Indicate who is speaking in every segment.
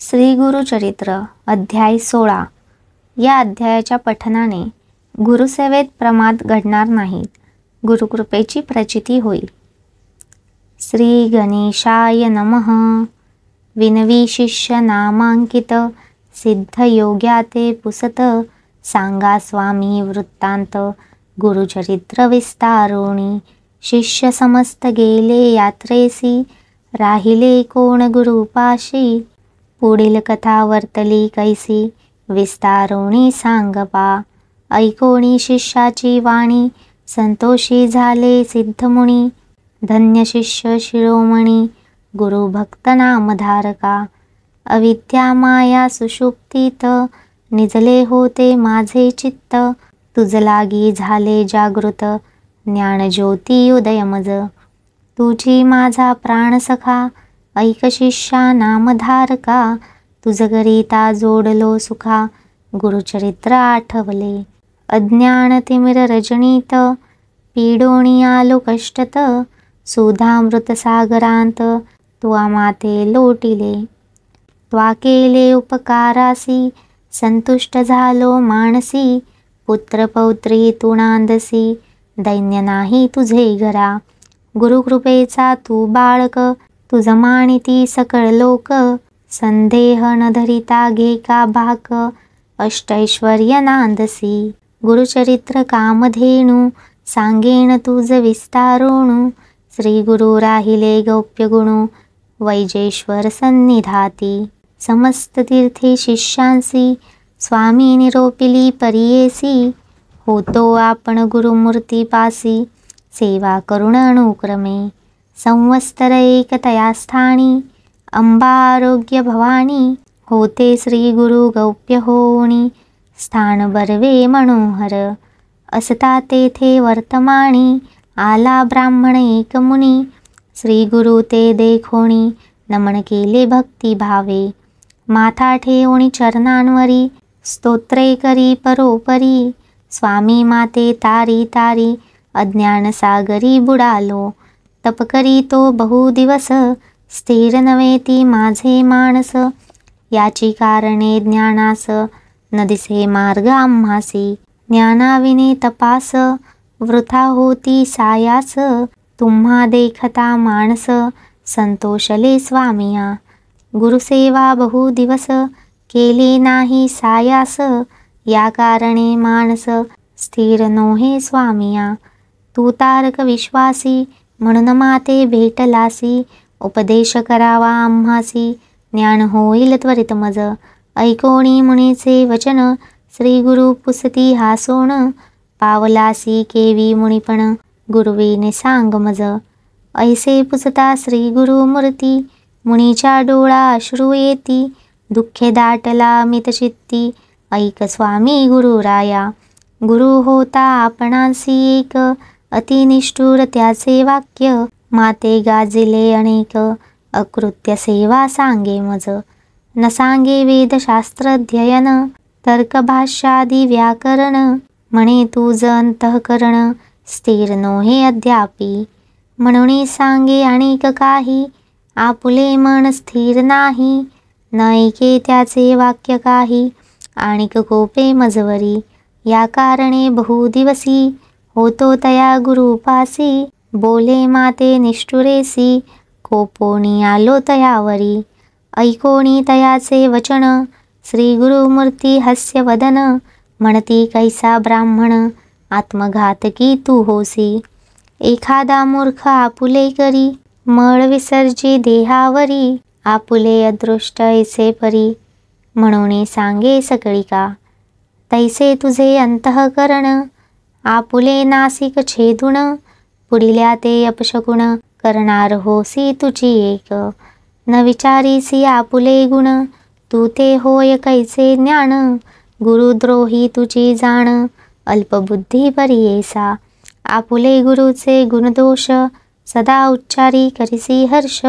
Speaker 1: श्री गुरुचरित्र अध्याय 16. या अध्यायाच्या पठनाने गुरुसेवेत प्रमाद घडणार नाहीत. गुरुकृपेची प्रचिती होईल. श्री गणेशाय नमः. विनवी शिष्य नामांकित सिद्धयोग्या ते पुसत. सांगा स्वामी वृत्तांत गुरुचरित्र विस्तारोणी. शिष्य समस्त गेले यात्रेसी. राहिले कोण गुरुपाशी. पुढील कथा वर्तली कैसी. विस्तारोणी सांगपा. ऐकोणी शिष्याची वाणी. संतोषी झाले सिद्धमुनी. धन्य शिष्य शिरोमणी. गुरुभक्त नामधारका. अविद्या माया सुषुप्तीत. निजले होते माझे चित्त. तुझ लागी झाले जागृत. ज्ञानज्योती उदयमज. तुझी माझा प्राण सखा. ऐक शिष्या नामधारका. तुझ करिता जोडलो सुखा. गुरुचरित्र आठवले. अज्ञान तिमिर रजनीत. पीडोणी आलो कष्टत. सुधामृत सागरांत. त्वा माते लोटिले. त्वा केले उपकारासी. संतुष्ट झालो मानसी. पुत्र पौत्री तू नांदसी. दैन्य नाही तुझे घरा. गुरुकृपेचा तू बाळक. तुझ मानिती सकळ लोक. संदेह न धरिता घे का भाक. अष्टैश्वर्य नांदसी. गुरुचरित्र कामधेनू. सांगेन तुझ विस्तारोणू. श्री गुरु राहिले गौप्य गुणू. वैजेश्वर सन्निधाती. समस्त तीर्थे शिष्यांसी. स्वामी निरोपिली परियेसी. होतो आपण गुरुमूर्ती पासी. सेवा करुण अनुक्रमे. संवत्सर एकतया स्थानी. अंबा आरोग्य भवानी. होते श्री गुरु गौप्य होणी. स्थान बर्वे मनोहर. असता तेथे वर्तमानी. आला ब्राह्मण एक मुनी. श्री गुरु ते देखोणी. नमन केले भक्ती भावे. माथा ठेवणी चरणांवरी. स्तोत्रे करी परोपरी. स्वामी माते तारी तारी. अज्ञान सागरी बुडालो. तप करी तो बहु दिवस. स्थिर नव्हे ती माझे मानस. याची कारणे ज्ञानास. न दिसे मार्ग आम्हासी. ज्ञानाविने तपास. वृथा होती सायास. तुम्हा देखता मानस. संतोषले स्वामिया. गुरुसेवा बहु दिवस. केली नाही सायास. या कारणे मानस. स्थिर नोहे स्वामिया. तू तारक विश्वासी. म्हणून माते भेटलासी. उपदेश करावा आम्हासी. ज्ञान होईल त्वरित मज. ऐकोणी मुनीचे वचन. श्री गुरु पुसती हासोण. पावलासी केवी मुनिपण. गुरुवीने सांग मज. ऐसे पुसता श्री गुरु मूर्ती. मुनीच्या डोळा अश्रू येती. दुःखे दाटला मितचित्ती. ऐक स्वामी गुरुराया. गुरु होता आपणासी एक. अतिनिष्ठुर त्याचे वाक्य. माते गाजिले अनेक. अकृत्य सेवा सांगे मज. न सांगे वेदशास्त्रध्ययन. तर्कभाष्यादी व्याकरण. म्हणे तुझ अंतःकरण. स्थिर नोहे अद्यापि. म्हणून सांगे अनेक काही. आपुले मन स्थिर नाही. न ऐके त्याचे वाक्य काही. आणिक कोपे मजवरी. या कारणे बहु दिवसी. होतो तया गुरुपासी. बोले माते निष्ठुरेसी. कोपोनी आलो तयावरी. ऐकोणी तयाचे वचन. श्री गुरुमूर्ती हास्यवदन. म्हणती कैसा ब्राह्मण. आत्मघातकी तू होसी. एखादा मूर्ख आपुले करी. मळ विसर्जी देहावरी. आपुले अदृष्ट ऐसे परी. म्हणून सांगे सकळिका. तैसे तुझे अंतःकरण. आपुले नासिक छेदुन. पुढिल्या ते अपशकुन. करणार होसी तुझी एक. न विचारीसी आपुले गुण. तू ते होय कैसे ज्ञान. गुरुद्रोही तुझी जाण. अल्पबुद्धी परियेसा. आपुले गुरुचे गुणदोष. सदा उच्चारी करिसी हर्ष.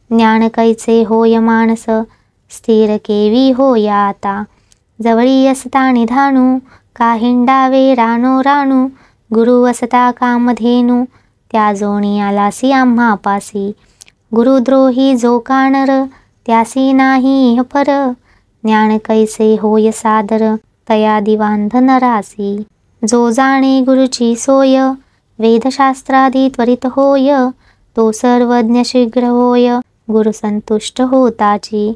Speaker 1: ज्ञान कैसे होय मानस. स्थिर केवी होया आता. जवळी असता निधानू. का हिंडावे रानो रानू. गुरु असता कामधेनू. त्या जोणी आलासी आम्हापासी. गुरुद्रोही जो कानर. त्यासी नाही पर, ज्ञान कैसे होय सादर, तया दिवांध नरासी. जो जाणे गुरुची सोय, वेदशास्त्रादी त्वरित होय, तो सर्वज्ञ शीघ्र होय, गुरु संतुष्ट होताची.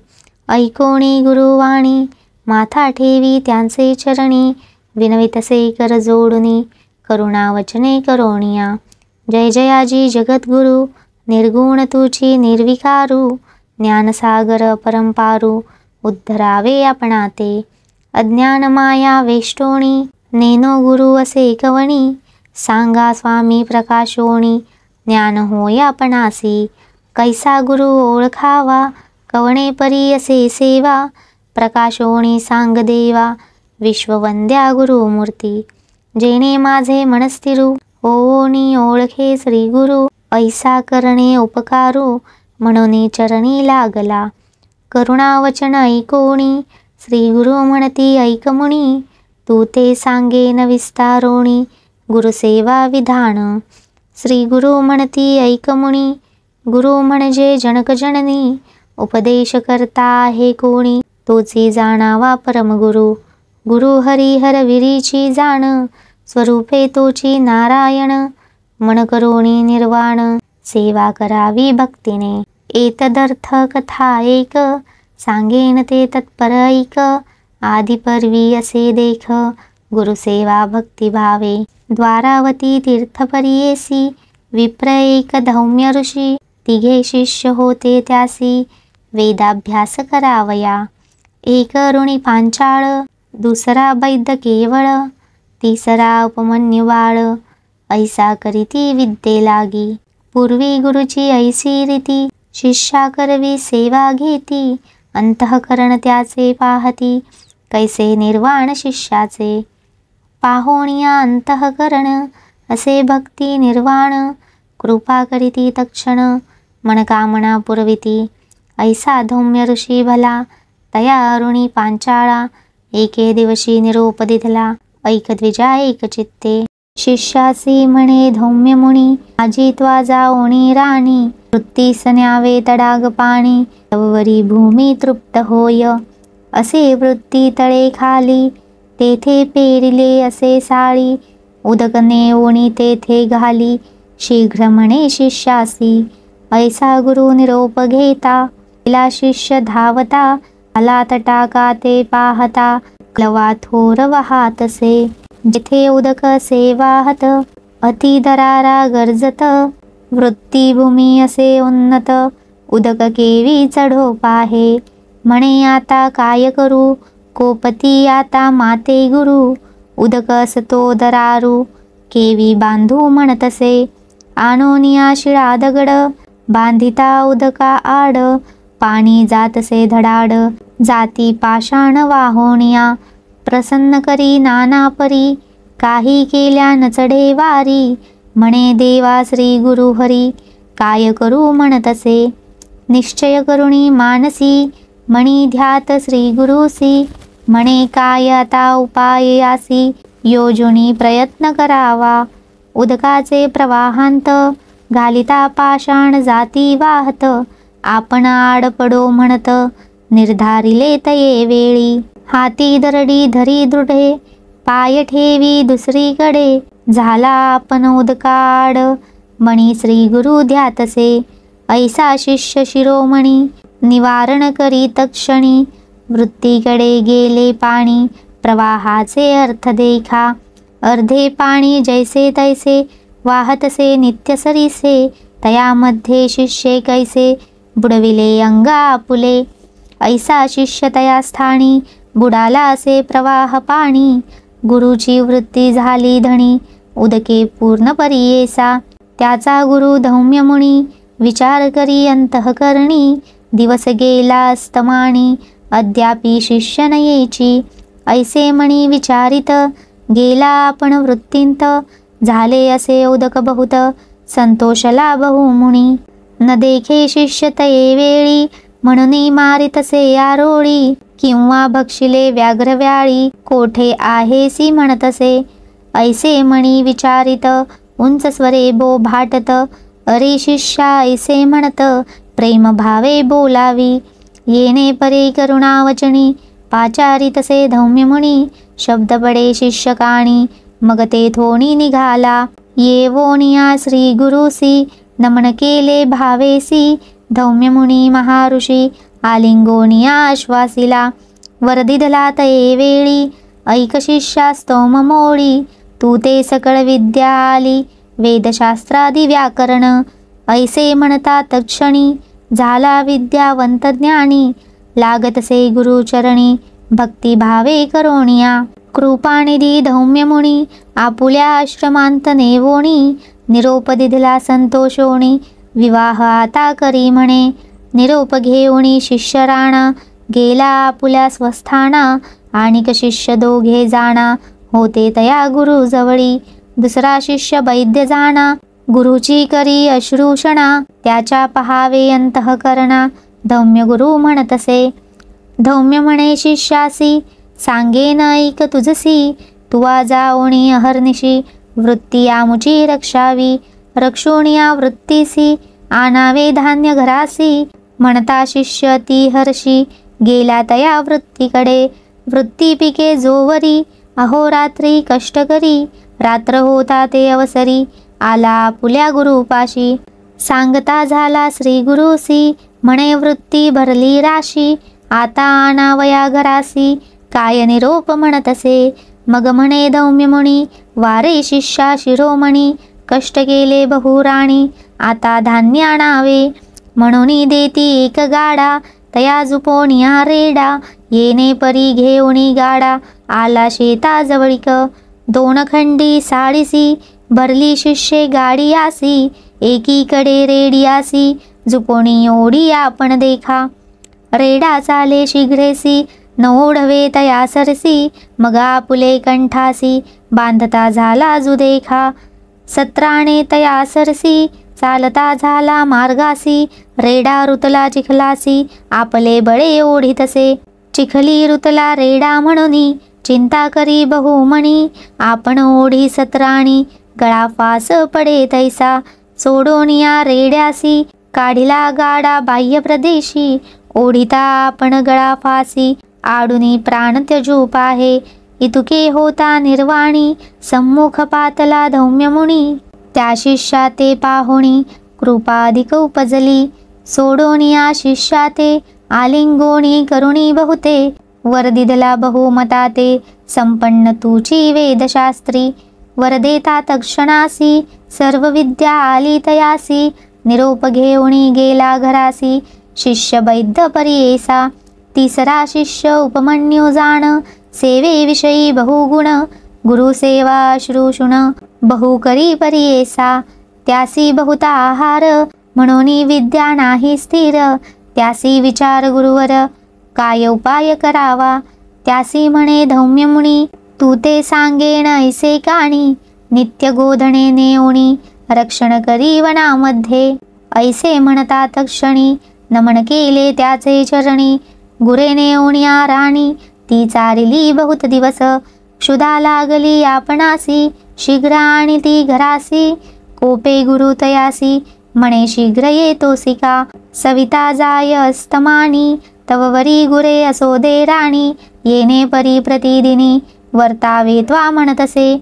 Speaker 1: ऐकोणी गुरुवाणी, माथा ठेवी त्यांचे चरणी, विनवितसे कर जोडुनी, करुणा वचने करोनिया. जय जयाजी जगद्गुरु, निर्गुण तुची निर्विकारू, ज्ञानसागर परंपारू, उद्धरावे आपणा ते. अज्ञान माया वेष्टोणी, नेनो गुरु असे कवणी, सांगा स्वामी प्रकाशोणी, ज्ञान होय आपणासी. कैसा गुरु ओळखावा, कवणे परी असे सेवा, प्रकाशोणी सांग देवा, विश्ववंद्या गुरुमूर्ती. जेणे माझे मन स्थिरू, होऊनी ओळखे श्री गुरु, ऐसा करणे उपकारू, म्हणून चरणी लागला. करुणा वचन ऐकोणी, श्री गुरु म्हणती ऐकमुनी, तू ते सांगेन विस्तारोणी, गुरुसेवा विधान. श्री गुरु म्हणती ऐकमुनी, गुरु म्हणजे जनक जननी, उपदेश करता आहे कोणी, तोची जाणावा परमगुरु. गुरु हरिहर विरीची जाण, स्वरूपे तोची नारायण, मन करोणी निर्वाण, सेवा करावी भक्तीने. एतदर्थ कथा एक, सांगेन ते तत्पर ऐक, आदिपर्वी असे देख, गुरुसेवा भक्तिभावे. द्वारावती तीर्थपरियेसी, विप्र एक धौम्य ऋषी, तिघे शिष्य होते त्यासी, वेदाभ्यास करावया. एक ऋणी पांचाळ, दुसरा वैद्य केवळ, तिसरा उपमन्यु बाळ, ऐसा करीती विद्ये लागी. पूर्वी गुरुची ऐसी रीती, शिष्या करवी सेवा घेती, अंतःकरण त्याचे पाहती, कैसे निर्वाण शिष्याचे. पाहोनिया अंतःकरण, असे भक्ती निर्वाण, कृपा करीती तक्षण, मनकामना पुरविती. ऐसा धौम्य ऋषी भला, तया ऋणी पांचाळा, एके दिवशी निरोप दिधला, ऐक द्विजा एक चित्ते. शिष्यासी म्हणे धौम्य मुनी, माझी त्वा जाओणी राणी, वृत्तीस न्यावे तडाग पाणी, तववरी भूमी तृप्त होय. असे वृत्ती तळे खाली, तेथे पेरिले असे साळी, उदक नेओणी तेथे घाली, शीघ्र म्हणे शिष्यासी. ऐसा गुरु निरोप घेता, तिला शिष्य धावता, आला तटाका ते पाहता, लवा थोर वाहातसे. जिथे उदक से वाहत, अति दरारा गरजत, वृत्ती भूमी असे उन्नत, उदक केवी चढो पाहे. म्हणे आता काय करू, कोपती आता माते गुरु, उदक असतो दरारू, केवी बांधू म्हणतसे. आणोनिया शिळा दगड, बांधिता उदका आड, पाणी जातसे धडाड, जाती पाषाण वाहोनिया. प्रसन्न करी नाना परी, काही केल्या न चढे वारी, म्हणे देवा श्री गुरु हरी, काय करू म्हणतसे. निश्चय करुणी मानसी, म्हणी ध्यात श्री गुरुसी, म्हणे काय आता उपाय यासी, योजुनी प्रयत्न करावा. उदकाचे प्रवाहांत, घालिता पाषाण जाती वाहत, आपण आड पडो म्हणत, निर्धारिले तये वेळी. हाती दरडी धरी दृढे, पाय ठेवी दुसरीकडे, झाला आपण उदकाड, मणी श्री गुरु ध्यातसे. ऐसा शिष्य शिरोमणी, निवारण करी तक्षणी, वृत्तीकडे गेले पाणी, प्रवाहाचे अर्थ देखा. अर्धे पाणी जैसे तैसे, वाहतसे नित्य सरीसे, तयामध्ये शिष्ये कैसे, बुडविले अंगा आपुले. ऐसा शिष्य तया स्थानी, बुडाला असे प्रवाह पाणी, गुरुची वृत्ती झाली धणी, उदके पूर्ण परियेसा. त्याचा गुरु धौम्य मुनी, विचार करी अंतःकरणी, दिवस गेला अस्तमानी, अद्यापि शिष्य नयेची. ऐसे मणी विचारित, गेला आपण वृत्तींत, झाले असे उदक बहुत, संतोषला बहुमुनी. न देखे शिष्य तये वेळी, म्हणून मारितसे आरोळी, किंवा भक्षिले व्याघ्रव्याळी, कोठे आहेसी म्हणतसे. ऐसे मणी विचारित, उंच स्वरे बो भाटत, अरे शिष्या ऐसे म्हणत, प्रेम भावे बोलावी. येणे परी करुणा वचनी पाचारी तसे धौम्य मुनी शब्द पडे शिष्यकाणी मग तेथोनी निघाला येवोनिया श्री गुरुसी नमन केले भावेसी धौम्य मुनी महाऋषी आलिंगोनिया आश्वासिला वर दिधला तये वेळी ऐक शिष्या स्तोम मोळी तू ते सकळ विद्या आली वेदशास्त्रादी व्याकरण ऐसे म्हणता तक्षणी झाला विद्यावंत ज्ञानी लागतसे गुरुचरणी भक्तिभावे करोनिया कृपानिधी धौम्य मुनी आपुल्या आश्रमांत नेवोणी निरोप दिधला संतोषोणी विवाह आता करी म्हणे निरोप घेऊणी शिष्य राणा गेला आपुल्या स्वस्थाना आणिक शिष्य दोघे जाणा होते तया गुरु जवळी दुसरा शिष्य वैद्य जाणा गुरुची करी अश्रूषणा त्याच्या पहावे अंतःकरणा धौम्य गुरु म्हणतसे धौम्य म्हणे शिष्यासी सांगेन ऐक तुझसी तुवा जाओणी अहर्निशी वृत्ती आमुची रक्षावी रक्षोणिया वृत्तीसी आणावे धान्य घरासी म्हणता शिष्य ती हर्षी गेला तया वृत्तीकडे वृत्ती पिके जोवरी अहोरात्री कष्ट करी रात्र होता ते अवसरी आला आपुल्या गुरुपाशी सांगता झाला श्री गुरुसी म्हणे वृत्ती भरली राशी आता आणावया घरासी काय निरोप म्हणतसे मग म्हणे धौम्य मुनी वारे शिष्या शिरोमणी कष्ट केले बहुराणी आता धान्य आणावे म्हणून देती एक गाडा तया जुपोनिया रेडा येणे परी घेऊनी गाडा आला शेताजवळीक दोन खंडी साडीसी भरली शिष्ये गाडी आसी एकीकडे रेडी आसी जुपोणी ओढी आपण देखा रेडा चाले शीघ्रेसी न ओढवे तया सरसी मग आपुले कंठासी बांधता झाला जुदेखा सत्राणे तया सरसी चालता झाला मार्गासी रेडा रुतला चिखलासी आपले बळे ओढितसे चिखली रुतला रेडा म्हणूनी चिंता करी बहुमणी आपण ओढी सत्राणी गळा फास पडे तैसा सोडोनिया रेड्यासी काढिला गाडा बाह्य प्रदेशी ओढिता आपण गळा फासी आडुनी प्राण त्यजू पाहे इतुके होता निर्वाणी सम्मुख पातला धौम्य मुनी त्या शिष्या ते पाहुणी कृपाधिक उपजली सोडोनिया शिष्या ते आलिंगोणी करुणी बहुते वर दिधला बहुमता ते संपन्न तुची वेदशास्त्री वर देता तक्षणासी सर्व विद्या आली तयासी निरोप घेऊणी गेला घरासी शिष्य वैद्य परियेसा तिसरा शिष्य उपमन्यू जाण सेवेविषयी बहुगुण गुरुसेवा श्रूषुण बहुकरी परियेसा त्यासी बहुता आहार म्हणून विद्या नाही स्थिर त्यासी विचार गुरुवर काय उपाय करावा त्यासी म्हणे धौम्य मुनी तू ते सांगेन ऐसे काणी नित्य गोधणे नेऊणी रक्षण करी वनामध्ये ऐसे म्हणता तक्षणी नमन केले त्याचे चरणी गुरे नेऊण्या राणी ती चारिली बहुत दिवस क्षुधा लागली आपणासी शीघ्र आणि ती घरासी कोपे गुरु तयासी म्हणे शीघ्र येतोसी का सविता जाय अस्तमानी तव वरी गुरे असोदे राणी येणे परी प्रतिदिनी वर्तावे त्वा म्हणतसे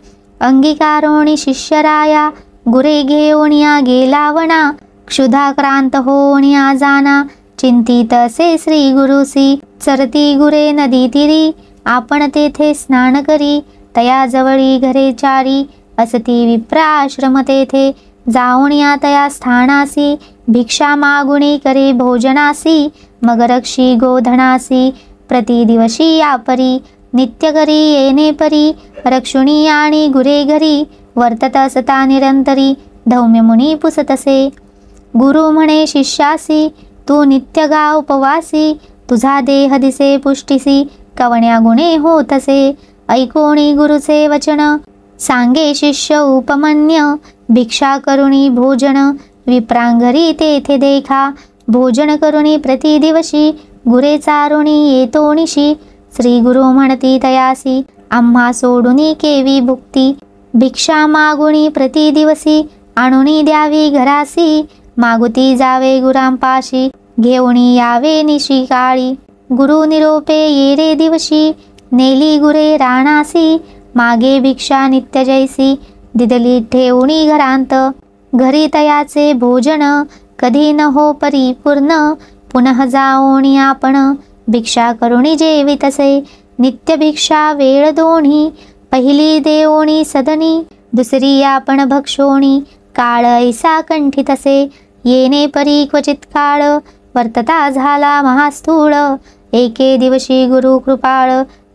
Speaker 1: अंगीकारोणी शिष्यराया गुरे घेऊनिया गेला वना क्षुधाक्रांत होऊनिया जाना चिंतित असे श्री गुरुसी चरती गुरे नदी तिरी आपण तेथे स्नान करी तया जवळी घरे चारी असती विप्राश्रम तेथे जाऊनिया तया स्थानासी भिक्षा मागुणी करे भोजनासी मग रक्षी गोधनासी प्रतिदिवशी यापरी नित्य करी येणे परी रक्षुणी आणि गुरे घरी वर्तत असता निरंतरी धौम्य मुनी पुसतसे गुरु म्हणे शिष्यासी तू नित्य गा उपवासी तुझा देह दिसे पुष्टीसी कवण्या गुणे होतसे ऐकोणी गुरुचे वचन सांगे शिष्य उपमन्य भिक्षा करुणी भोजन विप्रांगरी तेथे देखा भोजन करुणी प्रतिदिवशी गुरे चारुणी येतोनिशी श्री गुरु म्हणती तयासी आम्हा सोडुनी केवी भुक्ती भिक्षा मागुणी प्रतिदिवसी आणुनी द्यावी घरासी मागुती जावे गुरांपाशी घेऊणी यावे निशी काळी. गुरु निरोपे ये रे दिवशी, नेली गुरे राणासी. मागे भिक्षा नित्य जैसी, दिदली ठेवणी घरांत. घरी तयाचे भोजन, कधी न हो परिपूर्ण. पुनः जाओणी आपण, भिक्षा करुणी जेवितसे. नित्य भिक्षा वेळ दोन्ही, पहिली देओणी सदनी. दुसरी आपण भक्षोणी, काळ ऐसा कंठितसे. येणे परी क्वचित काळ, वर्तता झाला महास्थूळ. एके दिवशी गुरु कृपाळ,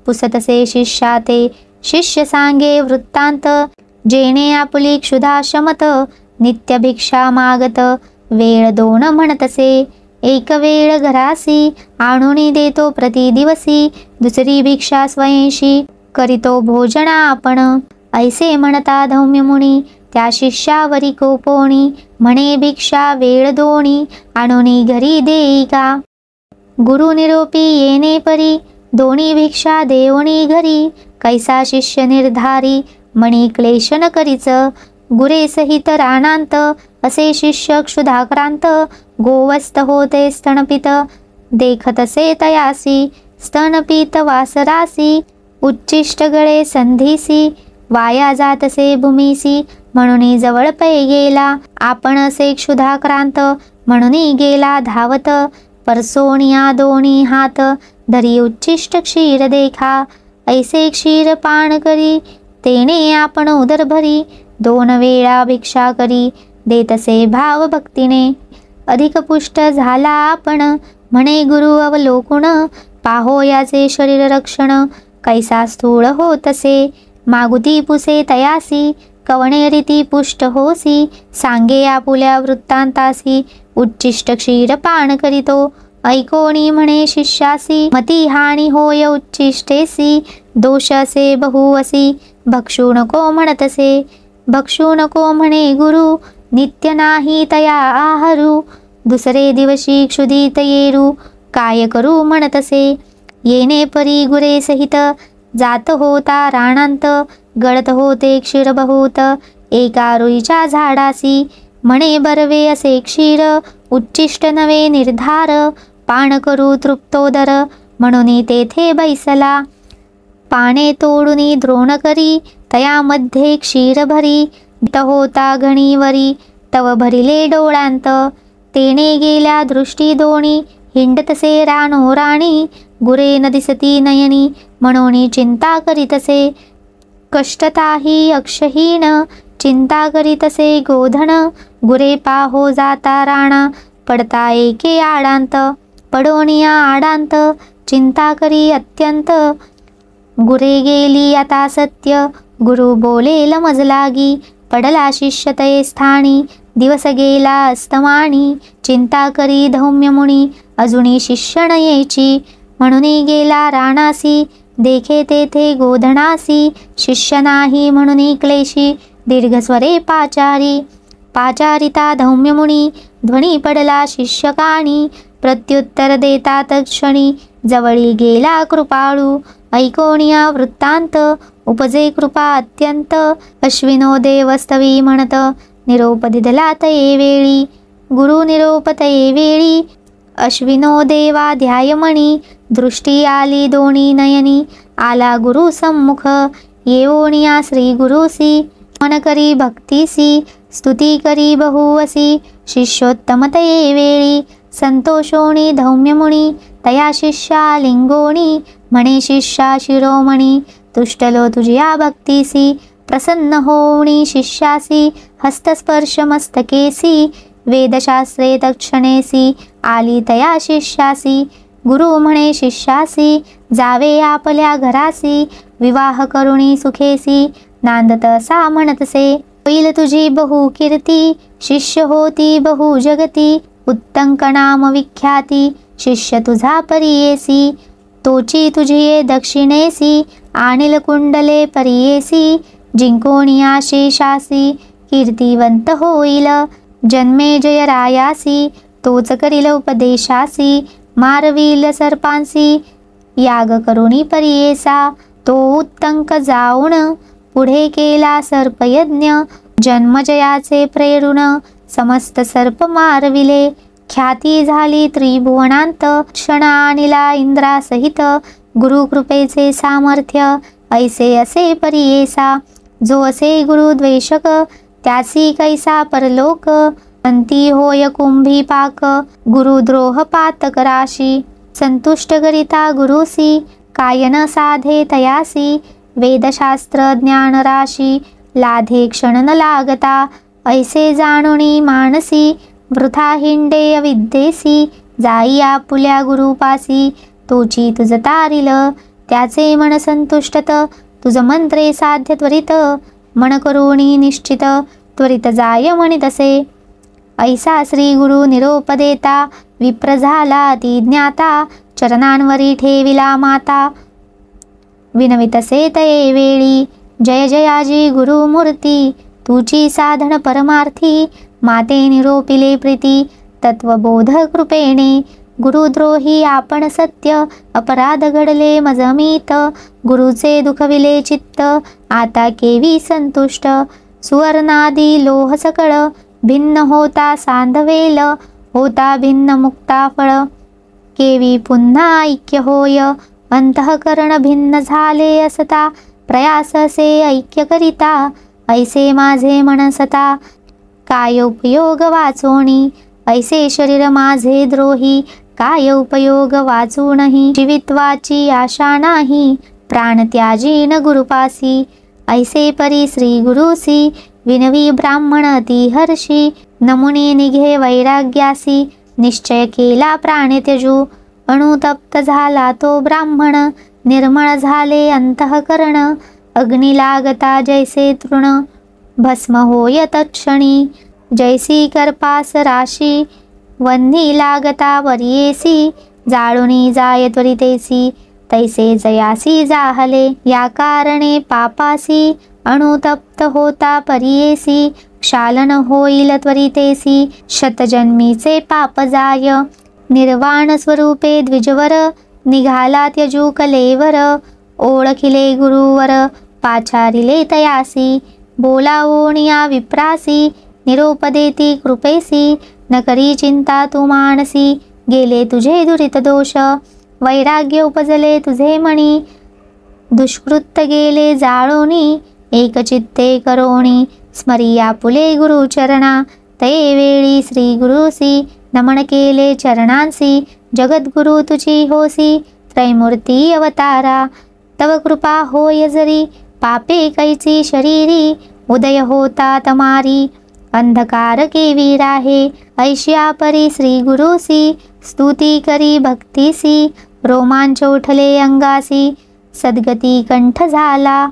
Speaker 1: पुसतसे शिष्या ते. शिष्य सांगे वृत्तांत, जेणे आपुली क्षुधा शमत. नित्य भिक्षा मागत, वेळ दोन म्हणतसे. एक वेळ घरासी, आणूनी देतो प्रति दिवसी. दुसरी भिक्षा स्वयंशी, करीतो भोजना आपण. ऐसे म्हणता धौम्य मुनी, त्या शिष्यावरी कोपोणी. म्हणे भिक्षा वेळ दोणी, आणूनी घरी देई का. गुरु निरोपी येणे परी, दोन्ही भिक्षा देवणी घरी. कैसा शिष्य निर्धारी, मणी क्लेश न करीच. गुरे सहित रानांत, असे शिष्य क्षुधाक्रांत. गोवस्थ होते स्तनपित, देखतसे तयासी. स्तनपित वासरासी, उच्चिष्ट गळे संधीसी. वाया जातसे भूमीसी, म्हणून जवळ पै गेला. आपण असे क्षुधाक्रांत, म्हणून गेला धावत. परसोनिया दोन्ही हात, धरी उच्चिष्ट क्षीर देखा. ऐसे क्षीर पान करी, तेने आपण उदर भरी. दोन वेळा भिक्षा करी, देतसे भाव भक्तीने. अधिक पुष्ट झाला आपण, म्हणे गुरु अवलोकुण. पाहो याचे शरीर रक्षण, कैसा स्थूळ होतसे. मागुती पुसे तयासी, कवणे रीती पुष्ट होसी. सांगे आपुल्या वृत्तांतासी, उच्चिष्ट क्षीर पान करीतो. ऐकोणी म्हणे शिष्यासी, मती हानी होय उच्चिष्टेसी. दोष असे बहु असी, भक्षू नको म्हणतसे. भक्षू नको म्हणे गुरु, नित्य नाही तया आहारू. दुसरे दिवशी क्षुधित येरू, काय करू म्हणतसे. येणे परी गुरे सहित, जात होता राणांत. गळत होते क्षीर बहुत, एका रुईच्या झाडासी. म्हणे बरवे असे क्षीर, उच्चिष्ट नवे निर्धार. पान करू तृप्तोदर, म्हणून तेथे बैसला. पाने तोडूनी द्रोण करी, तयामध्ये क्षीर भरी. होता घणीवरी, तव भरिले डोळ्यांत. तेने गेल्या दृष्टी दोणी, हिंडतसे रानो राणी. गुरे न दिसती नयनी, म्हणून चिंता करीतसे. कष्टताही अक्षहीन, चिंता करीतसे गोधन. गुरे पाहो जाता राणा, पडता एके आडांत. पडोनिया आडांत, चिंता करी अत्यंत. गुरे गेली आता सत्य, गुरु बोलेल मज लागी. पडला शिष्य ते स्थानी, दिवस गेला अस्तमानी. चिंता करी धौम्य मुनी, अजुनी शिष्य न येची. म्हणून गेला राणासी, देखे तेथे गोधनासी. शिष्य नाही म्हणून क्लेशी, दीर्घस्वरे पाचारी. पाचारिता धौम्य मुनी, ध्वनी पडला शिष्य कानी. प्रत्युत्तर देतात क्षणी, जवळी गेला कृपाळू. ऐकोनिया वृत्तांत, उपजे कृपा अत्यंत. अश्विनो देवस्तवी म्हणत, निरोप दिधला तये वेळी. गुरु निरोप तये वेळी, अश्विनो देवा ध्यायमणी. दृष्टी आली दोन्ही नयनी, आला गुरु सम्मुख. येवोनिया श्री गुरुसी, मन करी भक्तीसी. स्तुती करी बहुवसी, शिष्योत्तम तये वेळी. संतोषोणी धौम्य मुनी, तया शिष्या लिंगोणी. म्हणे शिष्या शिरोमणी, तुष्टलो तुझ्या भक्तीसी. प्रसन्न होवणी शिष्यासी, हस्तस्पर्श मस्तकेसी. वेदशास्त्रे तक्षणेसी, आली तया शिष्यासी. गुरु म्हणे शिष्यासी, जावे आपल्या घरासी. विवाह करुणी सुखेसी, नांदत असा म्हणतसे. होईल तुझी बहु कीर्ती, शिष्य होती बहु जगती. उत्तंक नाम विख्याती, शिष्य तुझा परियेसी. तोची तुझी दक्षिणेसी, आणील कुंडले परियेसी. जिंकोनिया शेषासी, कीर्तिवंत होईल. जन्मे जय रायासी, तोच करील उपदेशासी. मारवील सर्पांसी, याग करुणी परियेसा. तो उत्तंक जाऊन, पुढे केला सर्पयज्ञ. जन्मजयाचे प्रेरुण, समस्त सर्प मारविले. ख्याती झाली त्रिभुवनांत, क्षण आणिला इंद्रासहित, गुरुकृपेचे सामर्थ्य ऐसे असे परियेसा, जो असे गुरुद्वेषक त्यासी कैसा परलोक, अंती होय कुंभी पाक, गुरुद्रोह पातक राशी, संतुष्ट करिता गुरुसी, काय न साधे तयासी, वेदशास्त्र ज्ञान राशी, लाधे क्षण न लागता, ऐसे जाणुनी मानसी, वृथा हिंडे अविद्येसी, जाई आपुल्या गुरुपासी, तोची तुझ तारिल, त्याचे मन संतुष्टत, तुझ मंत्रे साध्य त्वरित, मन करुणी निश्चित, त्वरित जाय म्हणी तसे, ऐसा श्री गुरु निरोप देता, विप्र झाला ती ज्ञाता, चरणांवरी ठेविला माता, विनवितसे तये वेळी, जय जयाजी गुरुमूर्ती, तुची साधन परमार्थी, माते निरोपिले प्रीती, तत्वबोध कृपेने, गुरुद्रोही आपण सत्य, अपराध घडले मजमीत, गुरुचे दुखविले चित्त, आता केवी संतुष्ट, सुवर्णादी लोह सकळ, भिन्न होता सांधवेल, होता भिन्न मुक्ता फळ, केवी पुन्हा ऐक्य होय, अंतःकरण भिन्न झाले असता, प्रयाससे ऐक्य करिता, ऐसे माझे मनसता, काय उपयोग वाचोनी, ऐसे शरीर माझे द्रोही, काय उपयोग वाचूनही, जीवित्वाची आशा नाही, प्राण त्याजीन गुरुपासी, ऐसे परी श्री गुरुसी, विनवी ब्राह्मण ती हर्षी, नमुने निघे वैराग्यासी, निश्चय केला प्राण त्यजू, अणुतप्त झाला तो ब्राह्मण, निर्मळ झाले अंतःकरण, अग्नी लागता जैसे तृण, भस्म होय तत्क्षणी, जैसी करपास राशी, वन्ही लागता वरियेसी, जाळुनी जाय त्वरितेसी, तैसे जयासी जाहले, या कारणे पापासी, अणुतप्त होता परियेसी, क्षालन होईल त्वरितेसी, शतजन्मीचे पाप जाय, निर्वाण स्वरूपे द्विजवर, निघाला त्यजू कलेवर, ओळखिले गुरुवर, पाचारिले तयासी, बोलावोनिया विप्रासी, निरोप देती कृपेसी, न करी चिंता तू मानसी, गेले तुझे दुरित दोष, वैराग्य उपजले तुझे मणी, दुष्कृत्य गेले जाळोनी, एकचित्ते करोणी, स्मरिया पुले गुरुचरणा, तये वेळी श्री गुरुसी, नमन केले चरणांसी, जगद्गुरु तुझी होसी, त्रैमूर्ती अवतारा, तव कृपा होय जरी, पापे कैची शरीरी, उदय होता तमारी, अंधकार केवी राहे, ऐशिया परी श्री गुरुसी, स्तुती करी भक्तीसी, रोमांच उठले अंगासी, सद्गती कंठ झाला,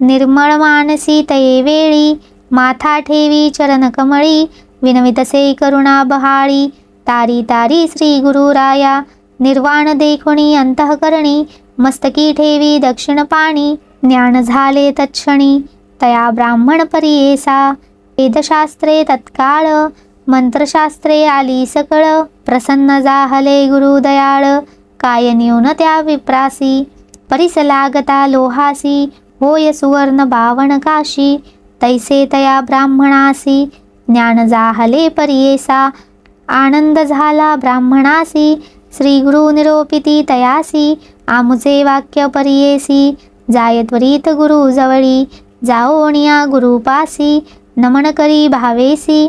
Speaker 1: निर्मळ मानसी तये वेळी, माथा ठेवी चरण कमळी, विनवितसे करुणा बहाळी, तारी तारी श्री गुरुराया, निर्वाण देखुणी अंतःकरणी, मस्तकी ठेवी दक्षिण पाणी, ज्ञान झाले तत्क्षणी, तया ब्राह्मण परियेसा, वेदशास्त्रे तत्काळ, मंत्रशास्त्रे आली सकळ, प्रसन्न जाहले गुरुदयाळ, काय न्यून त्या विप्रासी, परिस लागता लोहासी, होय सुवर्ण बावण काशी, तैसे तया ब्राह्मणासी, ज्ञान जाहले परियेसा, आनंद झाला ब्राह्मणासी, श्री गुरु निरोपिती तयासी, आमुचे वाक्य परियेसी, जाय त्वरित गुरु जवळी, जाओनिया गुरुपासी, नमन करी भावेसी,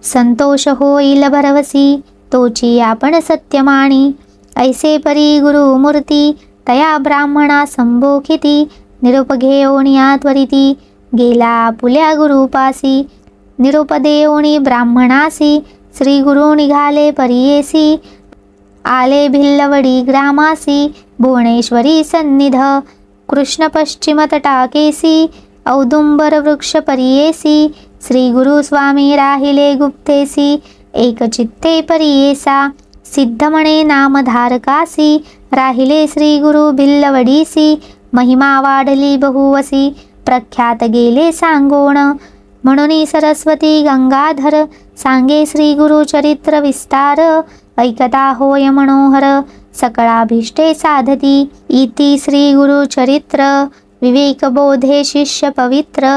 Speaker 1: संतोष होईल भरवसी, तोची आपण सत्यमाणी, ऐसे परी गुरुमूर्ती, तया ब्राह्मणा संभोखिती, निरोप घेओनिया त्वरिती, गेला आपुल्या गुरुपासी, निरोप देओनी ब्राह्मणासी, श्री गुरु निघाले परियेसी, आले भिल्लवडी ग्रामासी, भुवनेश्वरी सन्निध, कृष्ण पश्चिम तटाकेसी, औदुंबर वृक्ष परियेसी, श्री गुरु स्वामी राहिले गुप्तेसी, एकचित्ते परियेसा, सिद्ध म्हणे नामधारकासी, राहिले श्री गुरु भिल्लवडीसी, महिमा वाढली बहुवसी, प्रख्यात गेले सांगोण, म्हणून सरस्वती गंगाधर, सांगे श्री गुरु चरित्र विस्तार, ऐकता होय मनोहर, सकळाभीष्टे साधती, इति श्री गुरु चरित्र, विवेक बोधे शिष्य पवित्र,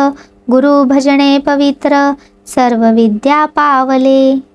Speaker 1: गुरु भजने पवित्र, सर्व विद्या पावले।